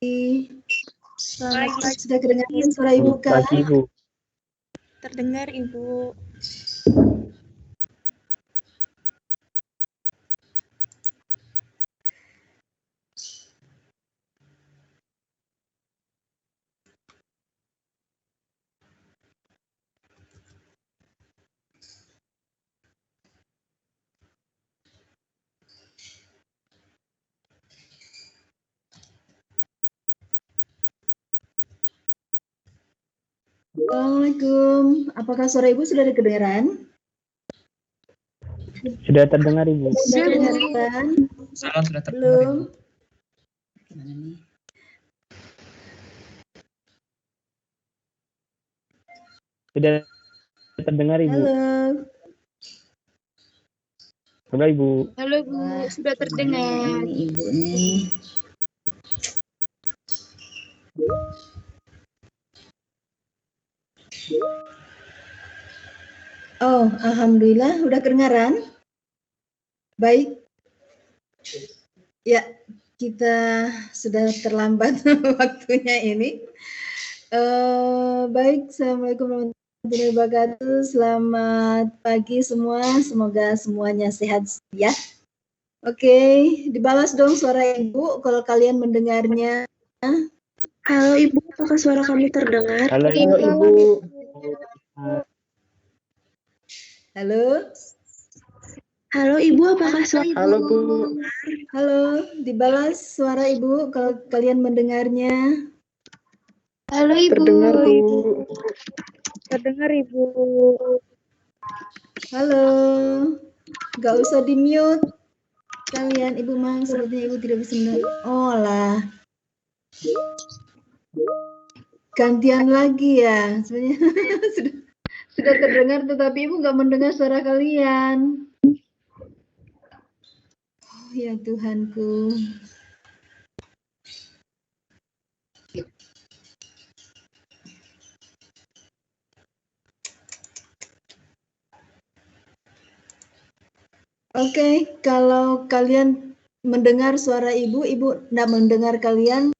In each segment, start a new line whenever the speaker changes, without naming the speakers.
Selamat pagi.
Sudah kedengaran suara Ibu kah?
Pagi, Ibu.
Terdengar Ibu.
Assalamualaikum. Apakah suara Ibu sudah kedengaran?
Sudah terdengar, Ibu.
Sudah kedengaran?
Salam sudah terdengar,
Belum?
Ibu.
Gimana nih?
Sudah terdengar, Ibu.
Halo.
Coba, Ibu.
Halo Bu,
Wah,
sudah terdengar.
Ini Ibu nih. Oh, alhamdulillah udah kedengaran. Baik. Ya, kita sudah terlambat waktunya ini. Baik, Assalamualaikum warahmatullahi wabarakatuh. Selamat pagi semua. Semoga semuanya sehat ya. Oke, dibalas dong suara Ibu kalau kalian mendengarnya.
Halo Ibu, apakah suara kami terdengar?
Halo, Ibu.
Halo.
Halo Ibu, apakah suara
Halo, Bu.
Halo, dibalas suara Ibu kalau kalian mendengarnya.
Halo Ibu.
Terdengar, Bu.
Terdengar Ibu.
Halo. Nggak usah di-mute. Kalian Ibu mah sepertinya Ibu tidak bisa mendengar. Oh lah. Gantian lagi ya. Sebenarnya sudah terdengar tetapi Ibu nggak mendengar suara kalian. Oh ya Tuhanku. Oke, kalau kalian mendengar suara Ibu, Ibu tidak mendengar kalian,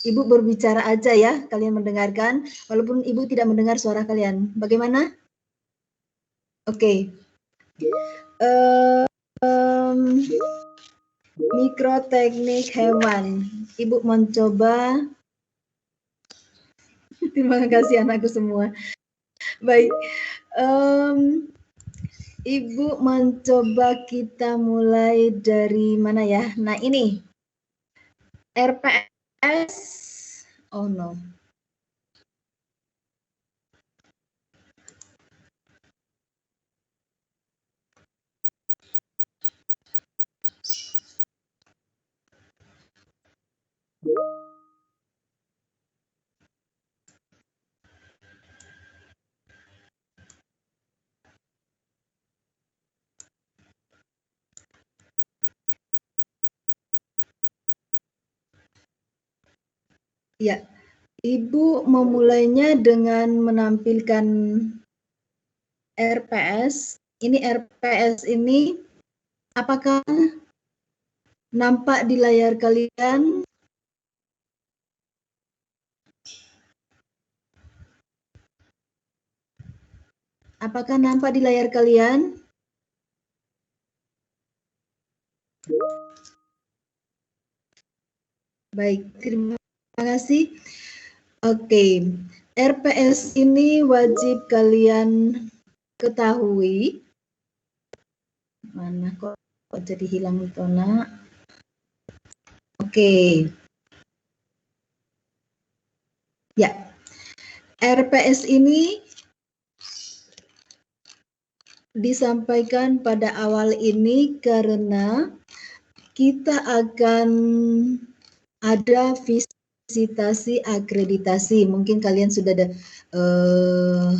Ibu berbicara aja ya, kalian mendengarkan, walaupun Ibu tidak mendengar suara kalian. Bagaimana? Oke. Mikroteknik hewan. Ibu mencoba. Terima kasih anakku semua. Baik. Ibu mencoba kita mulai dari mana ya? Nah ini. RPS. Oh no. Ya, Ibu memulainya dengan menampilkan RPS. Ini RPS ini apakah nampak di layar kalian? Apakah nampak di layar kalian? Baik, terima kasih. Oke, RPS ini wajib kalian ketahui. Mana kok jadi hilang Tona? Oke. Ya, RPS ini disampaikan pada awal ini karena kita akan ada visitasi akreditasi. Mungkin kalian sudah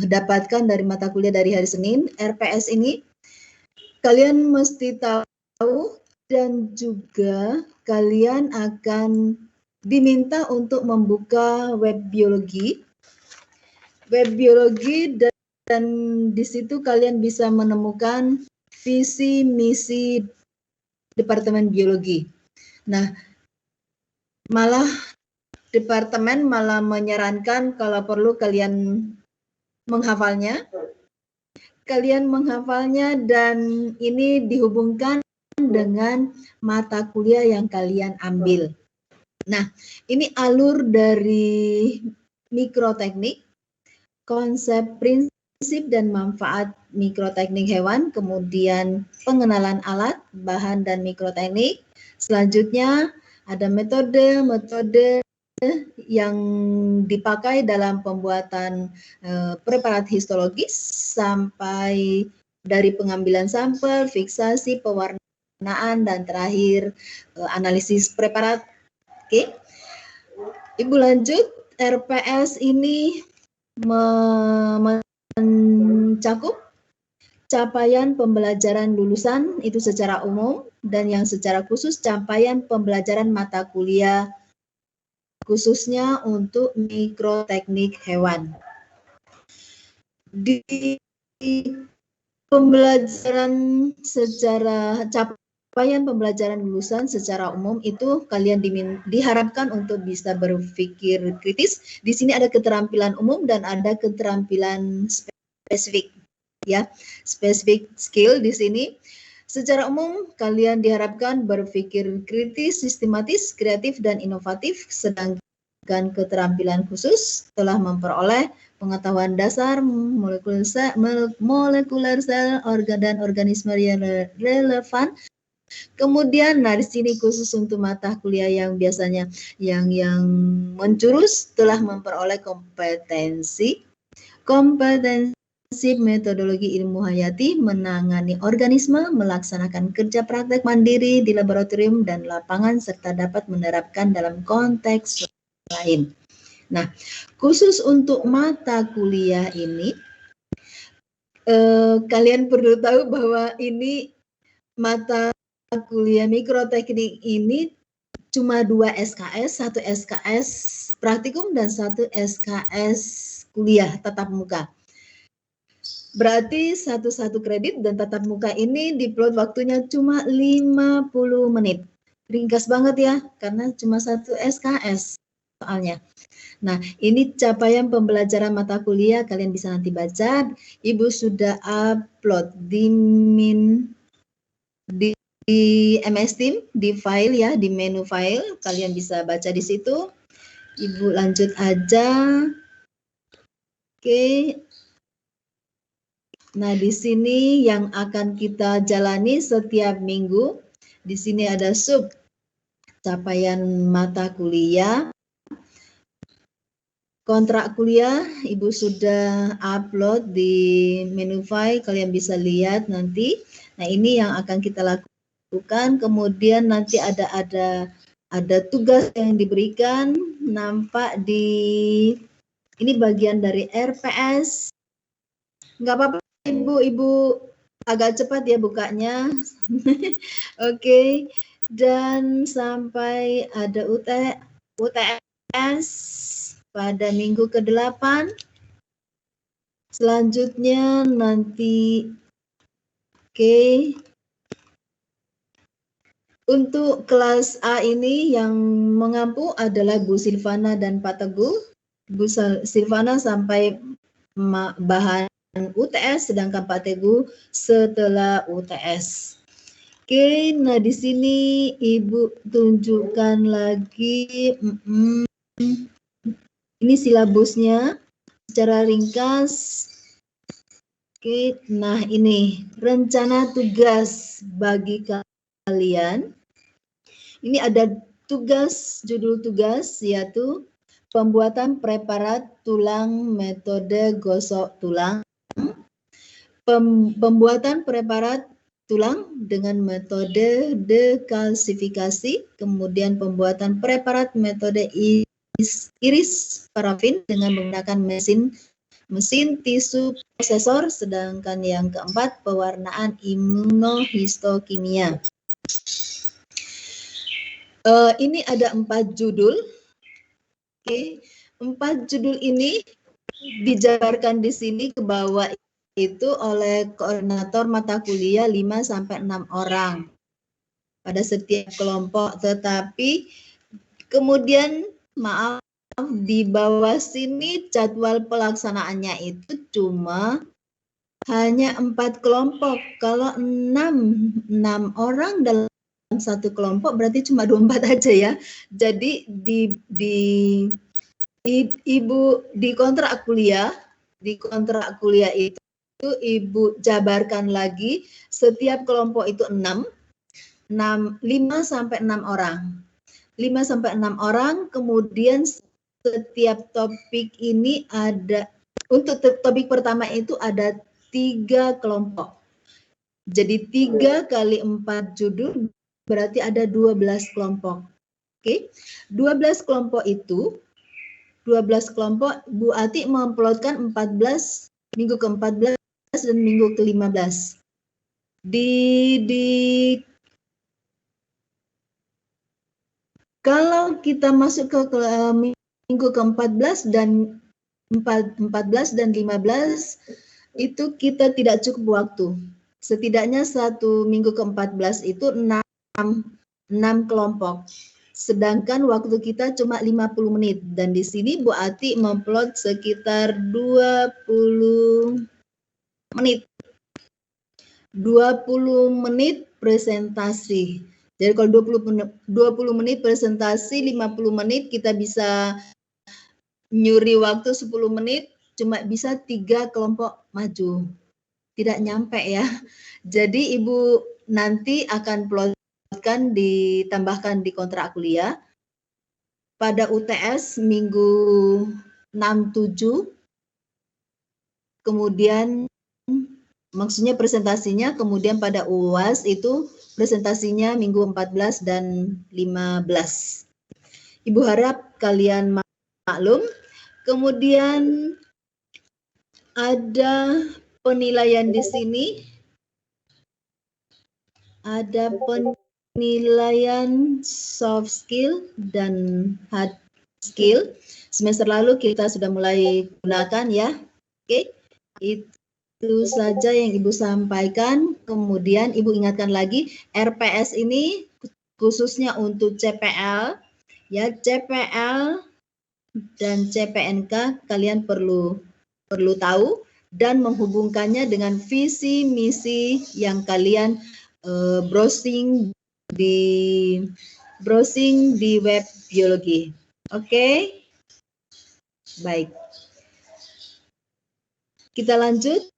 dapatkan dari mata kuliah dari hari Senin. RPS ini kalian mesti tahu dan juga kalian akan diminta untuk membuka web biologi. Web biologi dan di situ kalian bisa menemukan visi misi Departemen Biologi. Nah, malah departemen malah menyarankan kalau perlu kalian menghafalnya. Kalian menghafalnya dan ini dihubungkan dengan mata kuliah yang kalian ambil. Nah, ini alur dari mikroteknik, konsep, prinsip dan manfaat mikroteknik hewan, kemudian pengenalan alat, bahan dan mikroteknik. Selanjutnya ada metode yang dipakai dalam pembuatan preparat histologis sampai dari pengambilan sampel, fiksasi, pewarnaan, dan terakhir analisis preparat. Oke, Ibu lanjut. RPS ini mencakup capaian pembelajaran lulusan itu secara umum dan yang secara khusus capaian pembelajaran mata kuliah khususnya untuk mikroteknik hewan. Di pembelajaran secara capaian pembelajaran lulusan secara umum itu kalian diharapkan untuk bisa berpikir kritis. Di sini ada keterampilan umum dan ada keterampilan spesifik, ya, spesifik skill di sini. Secara umum, kalian diharapkan berpikir kritis, sistematis, kreatif, dan inovatif, sedangkan keterampilan khusus telah memperoleh pengetahuan dasar molekuler sel, organ dan organisme yang relevan. Kemudian, di sini khusus untuk mata kuliah yang biasanya yang menjurus telah memperoleh kompetensi metodologi ilmu hayati, menangani organisme, melaksanakan kerja praktek mandiri di laboratorium dan lapangan, serta dapat menerapkan dalam konteks lain. Nah, khusus untuk mata kuliah ini, kalian perlu tahu bahwa ini mata kuliah mikroteknik ini cuma 2 SKS, 1 SKS praktikum dan 1 SKS kuliah tatap muka. Berarti satu kredit dan tatap muka ini diplot waktunya cuma 50 menit. Ringkas banget ya, karena cuma 1 SKS soalnya. Nah, ini capaian pembelajaran mata kuliah, kalian bisa nanti baca. Ibu sudah upload di MS Team, di file ya, di menu file. Kalian bisa baca di situ. Ibu lanjut aja. Oke. Nah, di sini yang akan kita jalani setiap minggu, di sini ada sub capaian mata kuliah. Kontrak kuliah, Ibu sudah upload di menu file, kalian bisa lihat nanti. Nah, ini yang akan kita lakukan. Kemudian nanti ada tugas yang diberikan, nampak di ini bagian dari RPS. Nggak apa-apa. Ibu agak cepat ya bukanya. Oke. Dan sampai ada UTS pada minggu ke-8. Selanjutnya nanti untuk kelas A ini yang mengampu adalah Bu Silvana dan Pak Teguh. Bu Silvana sampai bahan UTS, sedangkan Pak Teguh setelah UTS. Oke, nah di sini Ibu tunjukkan lagi ini silabusnya secara ringkas. Oke, nah ini rencana tugas bagi kalian. Ini ada judul tugas yaitu pembuatan preparat tulang metode gosok tulang. Pembuatan preparat tulang dengan metode dekalsifikasi, kemudian pembuatan preparat metode iris parafin dengan menggunakan mesin tisu prosesor, sedangkan yang keempat pewarnaan imunohistokimia. Ini ada 4 judul. Oke, 4 judul ini dijabarkan di sini ke bawah itu oleh koordinator mata kuliah 5-6 orang pada setiap kelompok, tetapi kemudian maaf di bawah sini jadwal pelaksanaannya itu cuma hanya 4 kelompok. Kalau 6 orang dalam satu kelompok berarti cuma 24 aja ya. Jadi Ibu di kontrak kuliah itu Ibu jabarkan lagi setiap kelompok itu 5 sampai 6 orang. 5 sampai 6 orang, kemudian setiap topik ini ada, untuk topik pertama itu ada 3 kelompok. Jadi 3 kali 4 judul berarti ada 12 kelompok. Oke, 12 kelompok itu, 12 kelompok Bu Ati memplotkan 14, minggu ke-14 dan minggu ke-15. Kalau kita masuk ke minggu ke-14 dan 14 dan 15 itu kita tidak cukup waktu. Setidaknya satu minggu ke-14 itu 6 kelompok. Sedangkan waktu kita cuma 50 menit. Dan di sini Bu Ati memplot sekitar 20 menit. 20 menit presentasi. Jadi kalau 20 menit presentasi, 50 menit kita bisa nyuri waktu 10 menit, cuma bisa 3 kelompok maju. Tidak nyampe ya. Jadi Ibu nanti akan plotkan ditambahkan di kontrak kuliah. Pada UTS minggu 6-7, kemudian maksudnya presentasinya, kemudian pada UAS itu presentasinya minggu 14 dan 15. Ibu harap kalian maklum. Kemudian ada penilaian di sini. Ada penilaian soft skill dan hard skill. Semester lalu kita sudah mulai gunakan ya. Oke. Itu saja yang Ibu sampaikan. Kemudian Ibu ingatkan lagi, RPS ini khususnya untuk CPL, ya, CPL dan CPNK kalian perlu tahu dan menghubungkannya dengan visi misi yang kalian browsing di web biologi. Oke. Baik. Kita lanjut.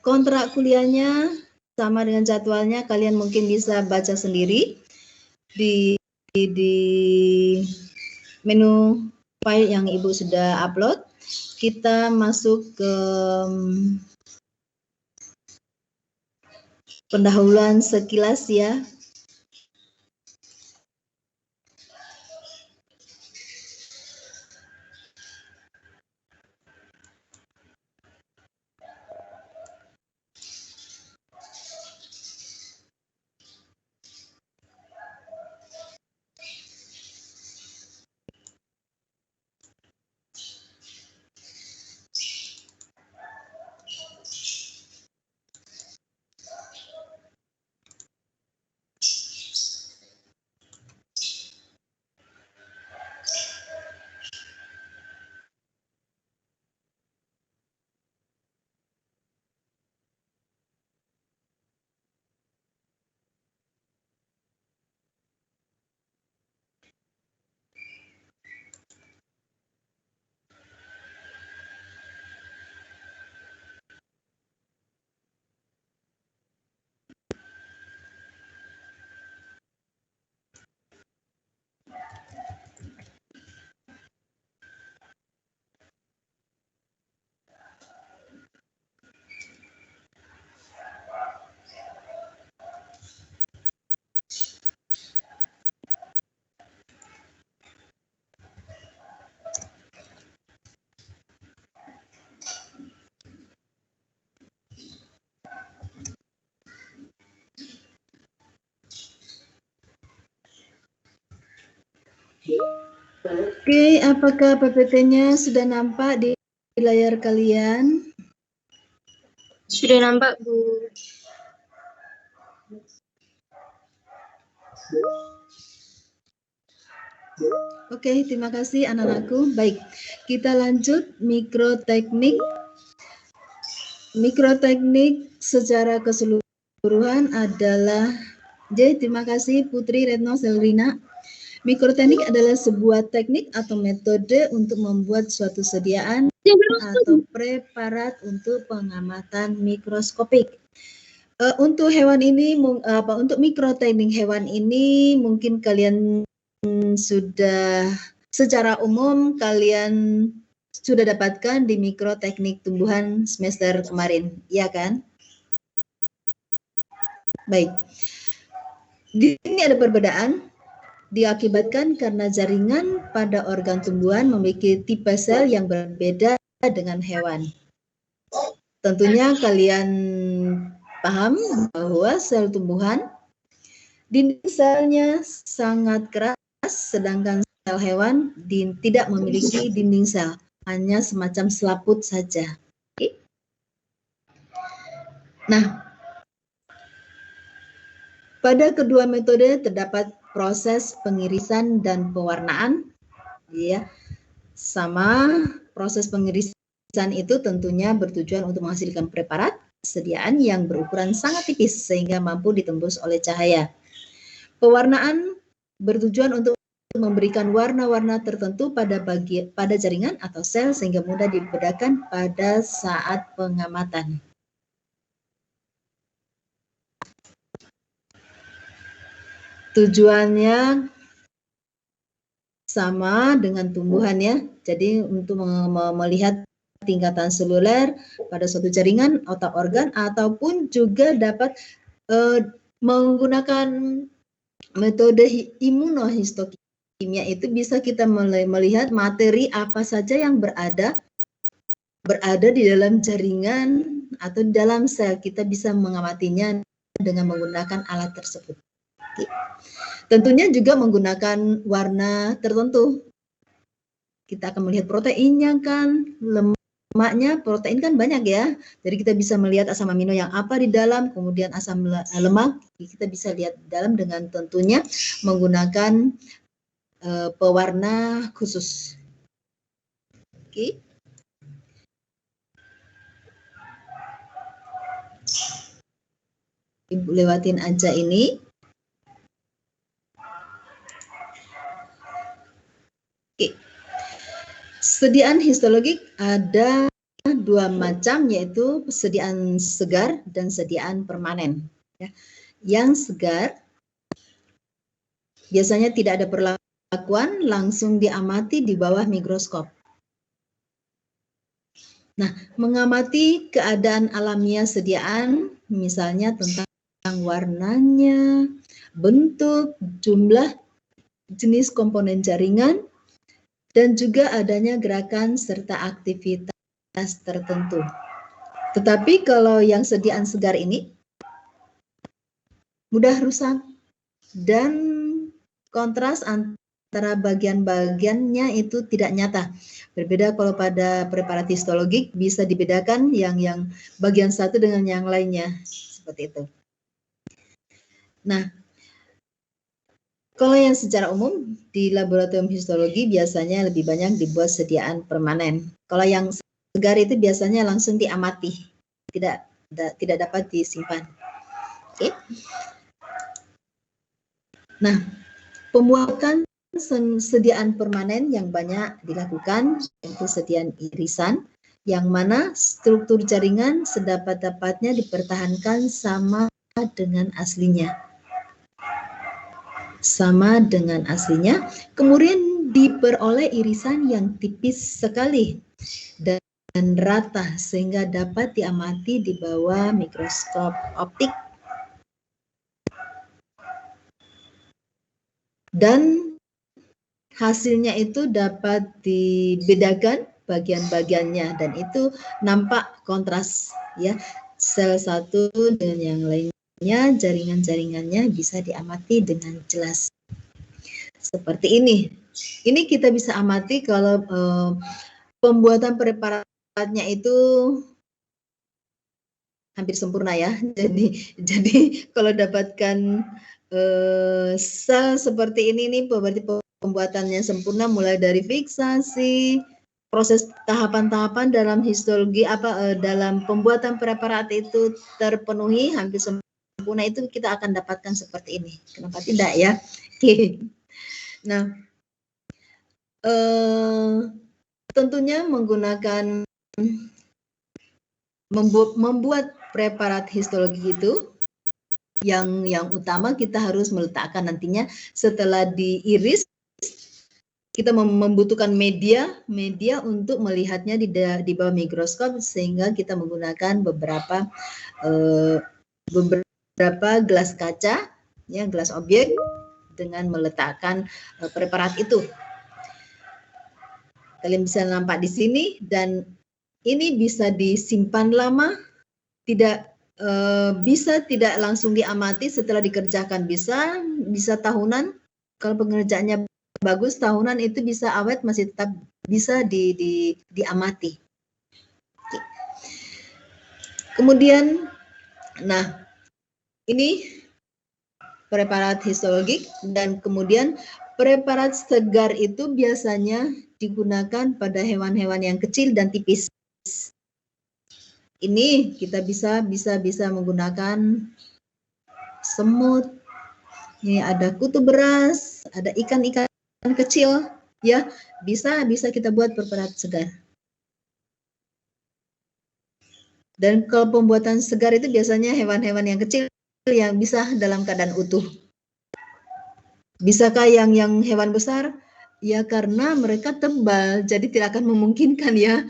Kontrak kuliahnya sama dengan jadwalnya, kalian mungkin bisa baca sendiri di menu file yang Ibu sudah upload. Kita masuk ke pendahuluan sekilas ya. Oke, apakah PPT-nya sudah nampak di layar kalian?
Sudah nampak, Bu.
Oke, terima kasih anak-anakku. Baik, kita lanjut mikroteknik. Mikroteknik secara keseluruhan adalah, jadi terima kasih Putri Retno Selrina. Mikroteknik adalah sebuah teknik atau metode untuk membuat suatu sediaan atau preparat untuk pengamatan mikroskopik. Untuk hewan ini, untuk mikroteknik hewan ini mungkin kalian sudah secara umum kalian sudah dapatkan di mikroteknik tumbuhan semester kemarin, ya kan? Baik. Di sini ada perbedaan diakibatkan karena jaringan pada organ tumbuhan memiliki tipe sel yang berbeda dengan hewan. Tentunya kalian paham bahwa sel tumbuhan dinding selnya sangat keras, sedangkan sel hewan tidak memiliki dinding sel, hanya semacam selaput saja. Nah, pada kedua metode terdapat proses pengirisan dan pewarnaan, ya. Sama proses pengirisan itu tentunya bertujuan untuk menghasilkan preparat sediaan yang berukuran sangat tipis sehingga mampu ditembus oleh cahaya. Pewarnaan bertujuan untuk memberikan warna-warna tertentu pada jaringan atau sel sehingga mudah dibedakan pada saat pengamatan. Tujuannya sama dengan tumbuhan ya. Jadi untuk melihat tingkatan seluler pada suatu jaringan otak organ ataupun juga dapat menggunakan metode imunohistokimia itu bisa kita melihat materi apa saja yang berada di dalam jaringan atau di dalam sel. Kita bisa mengamatinya dengan menggunakan alat tersebut. Tentunya juga menggunakan warna tertentu. Kita akan melihat proteinnya kan, lemaknya, protein kan banyak ya. Jadi kita bisa melihat asam amino yang apa di dalam, kemudian asam lemak, kita bisa lihat di dalam dengan tentunya menggunakan pewarna khusus. Oke. Ibu lewatin aja ini. Oke. Sediaan histologik ada dua macam, yaitu sediaan segar dan sediaan permanen. Yang segar biasanya tidak ada perlakuan, langsung diamati di bawah mikroskop. Nah, mengamati keadaan alamiah sediaan, misalnya tentang warnanya, bentuk, jumlah, jenis komponen jaringan, dan juga adanya gerakan serta aktivitas tertentu. Tetapi kalau yang sediaan segar ini mudah rusak dan kontras antara bagian-bagiannya itu tidak nyata. Berbeda kalau pada preparat histologik bisa dibedakan yang bagian satu dengan yang lainnya, seperti itu. Nah, kalau yang secara umum di laboratorium histologi biasanya lebih banyak dibuat sediaan permanen. Kalau yang segar itu biasanya langsung diamati, tidak dapat disimpan. Oke. Nah, pembuatan sediaan permanen yang banyak dilakukan yaitu sediaan irisan, yang mana struktur jaringan sedapat-dapatnya dipertahankan sama dengan aslinya. Sama dengan aslinya, kemudian diperoleh irisan yang tipis sekali dan rata sehingga dapat diamati di bawah mikroskop optik. Dan hasilnya itu dapat dibedakan bagian-bagiannya dan itu nampak kontras ya, sel satu dengan yang lainnya, jaringan-jaringannya bisa diamati dengan jelas. Seperti ini. Ini kita bisa amati kalau pembuatan preparatnya itu hampir sempurna ya. Jadi kalau dapatkan sel seperti ini nih, berarti pembuatannya sempurna mulai dari fiksasi, proses tahapan-tahapan dalam histologi dalam pembuatan preparat itu terpenuhi hampir sempurna, itu kita akan dapatkan seperti ini. Kenapa tidak ya? Nah, tentunya menggunakan membuat preparat histologi itu yang utama kita harus meletakkan nantinya setelah diiris, kita membutuhkan media untuk melihatnya di bawah mikroskop, sehingga kita menggunakan beberapa gelas kaca, ya, gelas objek, dengan meletakkan preparat itu. Kalian bisa nampak di sini, dan ini bisa disimpan lama, bisa tidak langsung diamati setelah dikerjakan, bisa tahunan. Kalau pengerjaannya bagus, tahunan itu bisa awet, masih tetap bisa diamati. Kemudian, nah, ini preparat histologik, dan kemudian preparat segar itu biasanya digunakan pada hewan-hewan yang kecil dan tipis. Ini kita bisa menggunakan semut, ini ada kutu beras, ada ikan-ikan kecil, ya, bisa kita buat preparat segar. Dan kalau pembuatan segar itu biasanya hewan-hewan yang kecil yang bisa dalam keadaan utuh. Bisakah yang hewan besar? Ya, karena mereka tebal, jadi tidak akan memungkinkan, ya.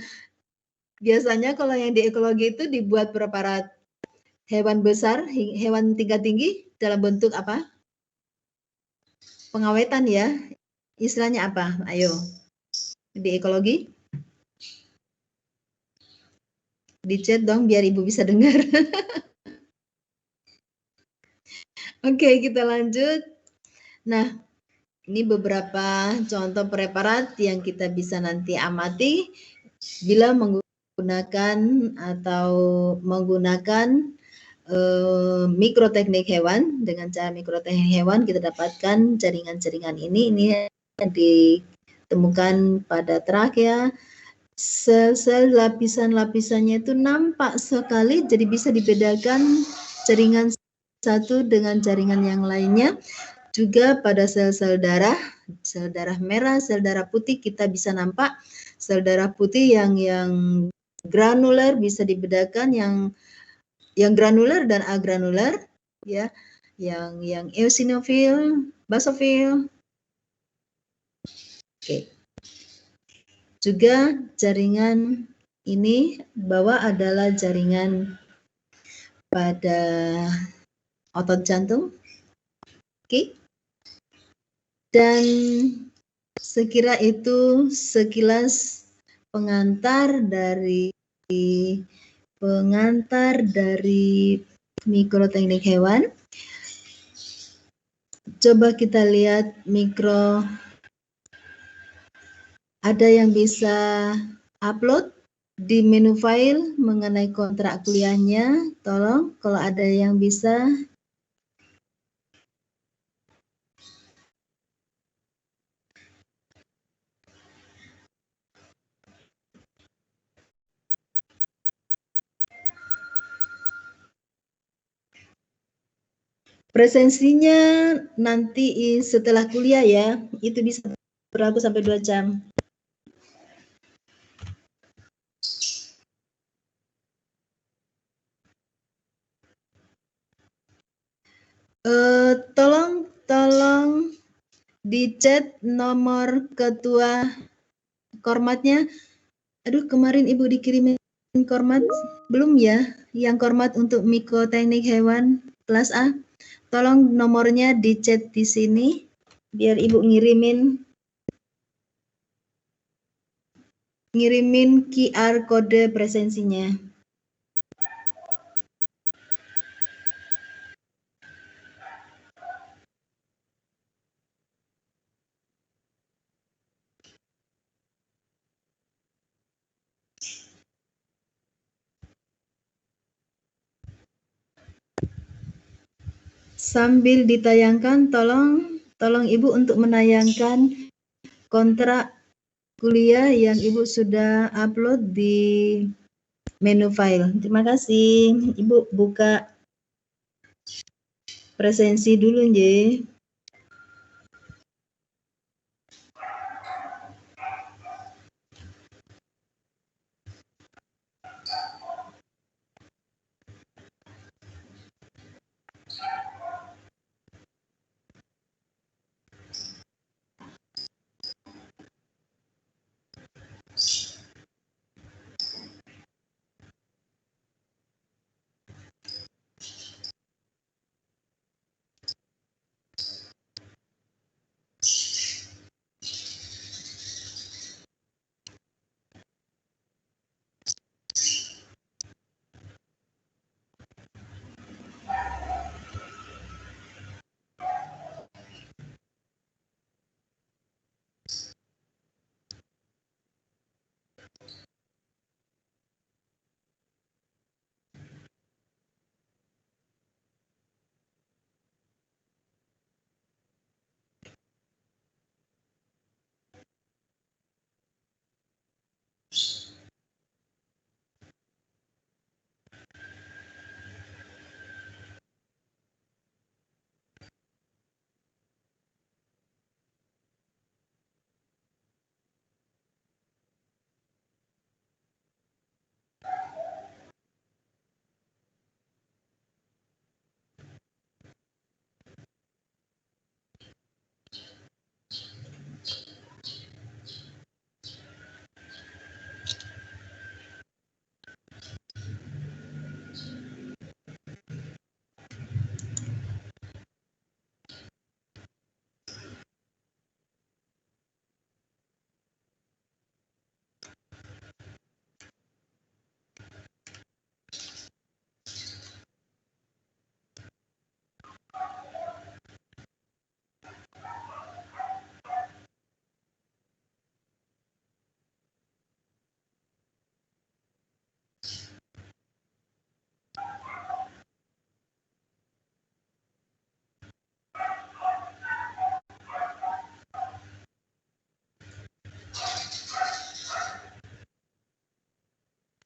Biasanya kalau yang di ekologi itu dibuat preparat hewan besar, hewan tingkat tinggi dalam bentuk apa? Pengawetan, ya. Istilahnya apa? Ayo. Di ekologi? Di chat dong biar Ibu bisa dengar. Oke, kita lanjut. Nah, ini beberapa contoh preparat yang kita bisa nanti amati bila menggunakan mikroteknik hewan. Dengan cara mikroteknik hewan kita dapatkan jaringan-jaringan ini yang ditemukan pada trakea. Sel-sel lapisan-lapisannya itu nampak sekali, jadi bisa dibedakan jaringan satu dengan jaringan yang lainnya. Juga pada sel-sel darah merah, sel darah putih, kita bisa nampak sel darah putih yang granuler bisa dibedakan, yang granuler dan agranuler, ya, yang eosinofil, basofil. Oke. Juga jaringan ini bawah adalah jaringan pada otot jantung. Oke. Dan sekira itu sekilas pengantar dari mikroteknik hewan. Coba kita lihat ada yang bisa upload di menu file mengenai kontrak kuliahnya, tolong kalau ada yang bisa. Presensinya nanti setelah kuliah, ya, itu bisa berlaku sampai 2 jam. Tolong di chat nomor ketua kormatnya. Aduh, kemarin Ibu dikirimin kormat belum, ya? Yang kormat untuk mikroteknik hewan kelas A. Tolong nomornya di chat di sini biar Ibu ngirimin QR kode presensinya. Sambil ditayangkan, tolong tolong Ibu untuk menayangkan kontrak kuliah yang Ibu sudah upload di menu file. Terima kasih. Ibu buka presensi dulu, nggih.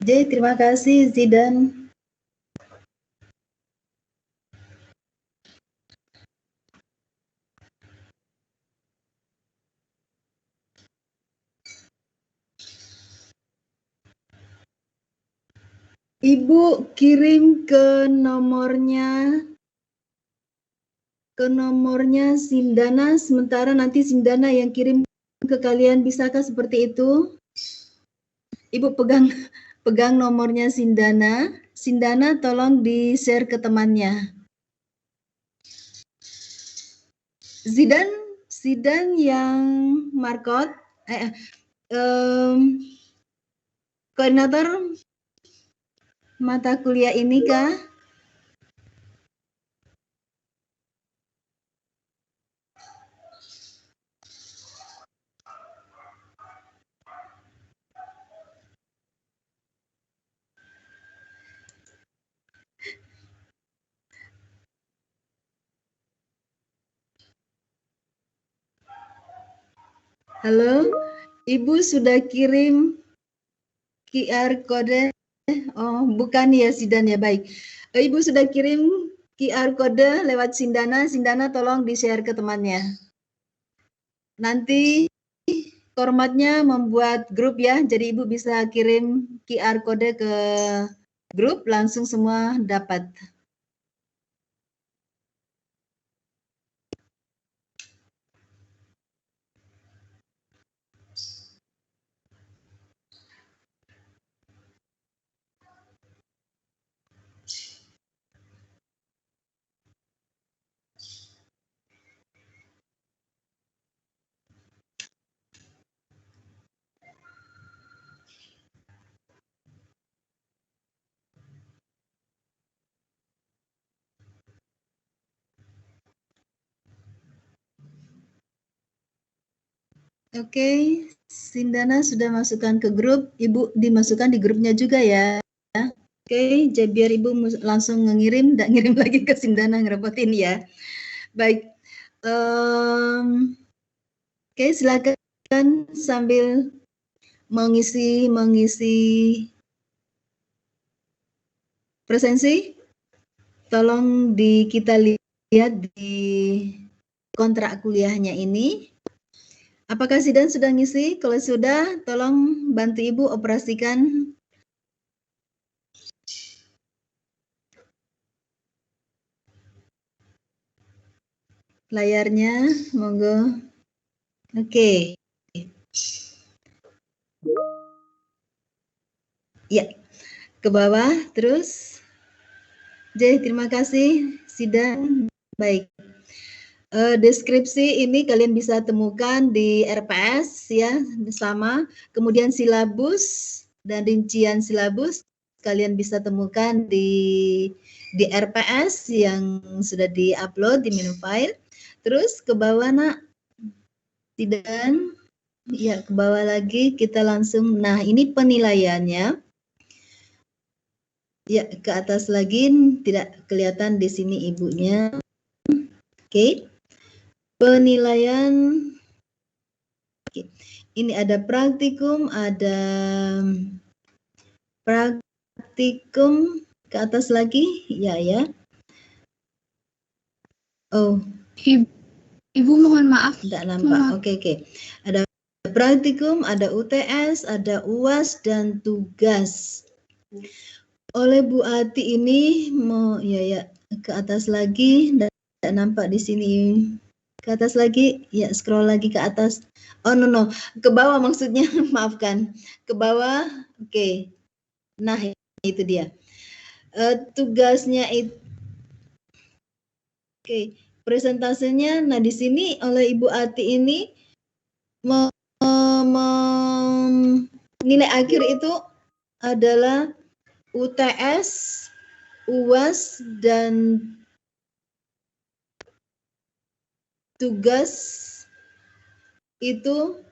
J, terima kasih Zidan. Ibu kirim ke nomornya Sindana, sementara nanti Sindana yang kirim ke kalian, bisakah seperti itu? Ibu pegang nomornya Sindana. Sindana tolong di-share ke temannya. Zidan yang markot, koordinator mata kuliah ini kah? Halo, Ibu sudah kirim QR kode? Oh, bukan ya Zidan ya, baik. Ibu sudah kirim QR kode lewat Sindana. Sindana tolong di-share ke temannya. Nanti formatnya membuat grup ya, jadi Ibu bisa kirim QR kode ke grup, langsung semua dapat. Oke, Sindana sudah masukkan ke grup, Ibu dimasukkan di grupnya juga ya. Oke, jadi biar Ibu langsung ngirim, nggak ngirim lagi ke Sindana, ngerepotin ya. Baik, Oke, silakan sambil mengisi presensi. Tolong kita lihat di kontrak kuliahnya ini. Apakah Zidan sudah ngisi? Kalau sudah, tolong bantu Ibu operasikan layarnya, monggo. Oke. Ya, ke bawah terus. Terima kasih Zidan. Baik. Deskripsi ini kalian bisa temukan di RPS ya, sama. Kemudian silabus dan rincian silabus kalian bisa temukan di RPS yang sudah di-upload di menu file. Terus ke bawah nak, dan ya ke bawah lagi kita langsung. Nah, ini penilaiannya. Ya, ke atas lagi tidak kelihatan di sini ibunya. Oke. Penilaian. Oke. Ini ada praktikum, ke atas lagi. Ya. Oh,
Ibu mohon maaf.
tidak nampak. Oke. Ada praktikum, ada UTS, ada UAS dan tugas. Oleh Bu Ati ini ya ke atas lagi, tidak nampak di sini. Ke atas lagi, ya scroll lagi ke atas. Oh no, ke bawah maksudnya, maafkan. Ke bawah, oke. Nah, itu dia. Tugasnya itu, oke. Presentasenya, nah di sini oleh Ibu Ati ini nilai akhir itu adalah UTS, UAS, dan tugas itu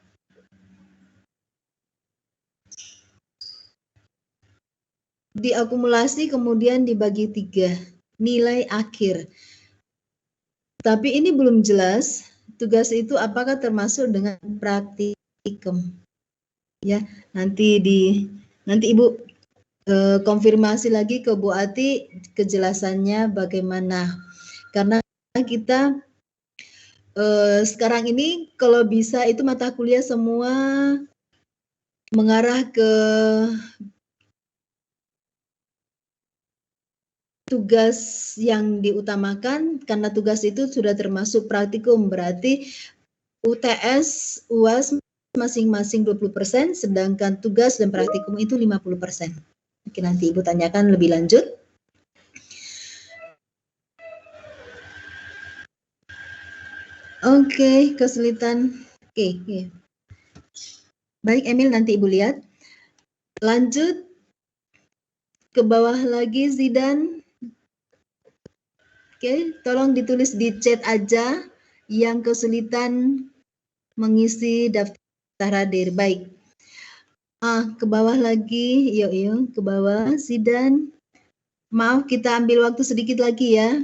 diakumulasi kemudian dibagi 3 nilai akhir. Tapi ini belum jelas tugas itu apakah termasuk dengan praktikum. Ya, nanti Ibu konfirmasi lagi ke Bu Ati kejelasannya bagaimana. Karena kita sekarang ini kalau bisa itu mata kuliah semua mengarah ke tugas yang diutamakan, karena tugas itu sudah termasuk praktikum, berarti UTS, UAS masing-masing 20%, sedangkan tugas dan praktikum itu 50%. Oke, nanti Ibu tanyakan lebih lanjut. Oke, kesulitan. Oke. Baik, Emil, nanti Ibu lihat. Lanjut ke bawah lagi, Zidan. Oke, tolong ditulis di chat aja yang kesulitan mengisi daftar hadir. Baik. Ke bawah lagi, yuk ke bawah, Zidan. Maaf, kita ambil waktu sedikit lagi ya.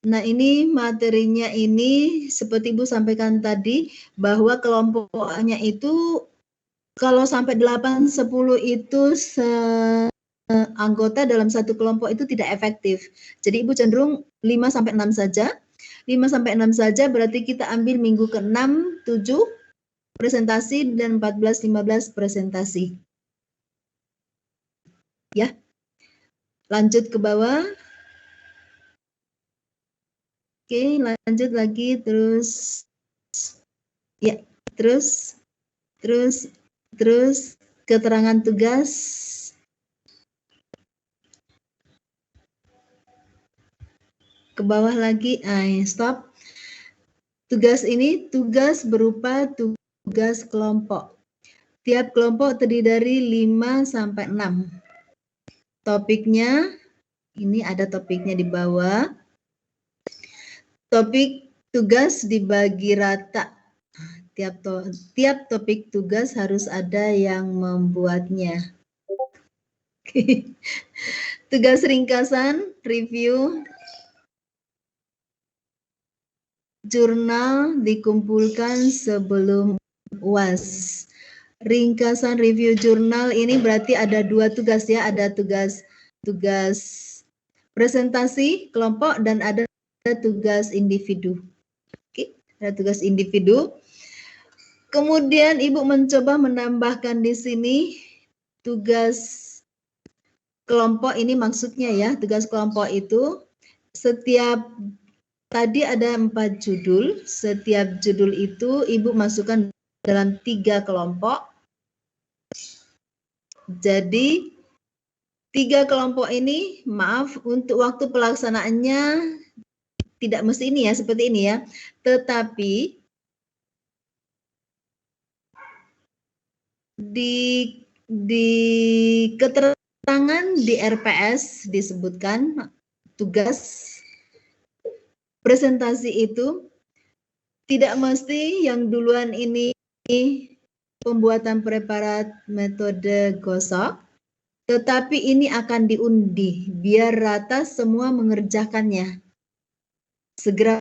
Nah, ini materinya ini seperti Ibu sampaikan tadi bahwa kelompoknya itu kalau sampai 8, 10 itu anggota dalam satu kelompok itu tidak efektif. Jadi Ibu cenderung 5 sampai 6 saja. 5 sampai 6 saja berarti kita ambil minggu ke-6, 7 presentasi dan 14, 15 presentasi. Ya. Lanjut ke bawah. Oke, lanjut lagi terus. Ya, terus keterangan tugas. Ke bawah lagi, stop. Tugas ini tugas berupa tugas kelompok. Tiap kelompok terdiri dari 5 sampai 6. Topiknya, ini ada topiknya di bawah. Topik tugas dibagi rata. Tiap topik tugas harus ada yang membuatnya. Tugas ringkasan, review. jurnal dikumpulkan sebelum UAS. Ringkasan review jurnal ini berarti ada 2 tugas ya, ada tugas presentasi kelompok dan ada tugas individu. Oke, ada tugas individu. Kemudian Ibu mencoba menambahkan di sini tugas kelompok ini, maksudnya ya, tugas kelompok itu setiap tadi ada 4 judul, setiap judul itu Ibu masukkan dalam 3 kelompok. Jadi 3 kelompok ini, maaf, untuk waktu pelaksanaannya tidak mesti ini ya, seperti ini ya. Tetapi di keterangan di RPS disebutkan tugas presentasi itu tidak mesti yang duluan ini pembuatan preparat metode gosok, tetapi ini akan diundi biar rata semua mengerjakannya. Segera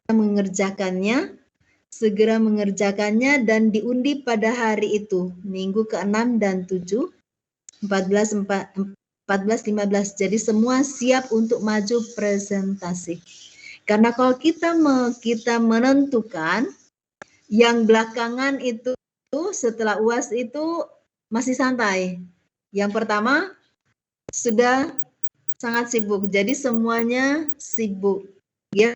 mengerjakannya dan diundi pada hari itu, minggu ke-6 dan 7, 14, 15. Jadi semua siap untuk maju presentasi. Karena kalau kita menentukan yang belakangan itu setelah UAS itu masih santai. Yang pertama sudah sangat sibuk, jadi semuanya sibuk. Ya.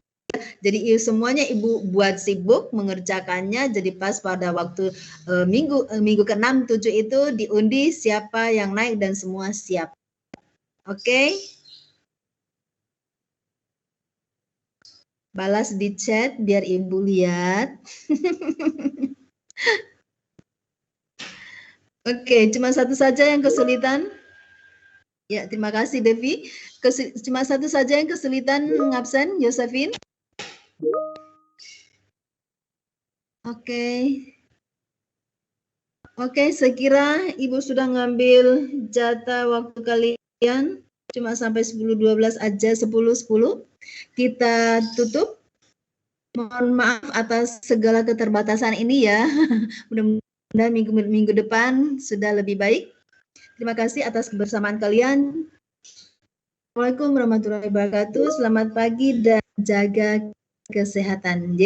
Jadi semuanya Ibu buat sibuk mengerjakannya, jadi pas pada waktu minggu ke-6, 7 itu diundi siapa yang naik dan semua siap. Oke? Balas di chat biar Ibu lihat. Oke, cuma satu saja yang kesulitan. Ya, terima kasih Devi. Cuma satu saja yang kesulitan mengabsen, Yosefin. Oke, saya kira Ibu sudah ngambil jatah waktu kalian cuma sampai 10.12 aja, 10.10. Kita tutup. Mohon maaf atas segala keterbatasan ini ya. Mudah-mudahan minggu depan sudah lebih baik. Terima kasih atas kebersamaan kalian. Assalamualaikum warahmatullahi wabarakatuh. Selamat pagi dan jaga kesehatan.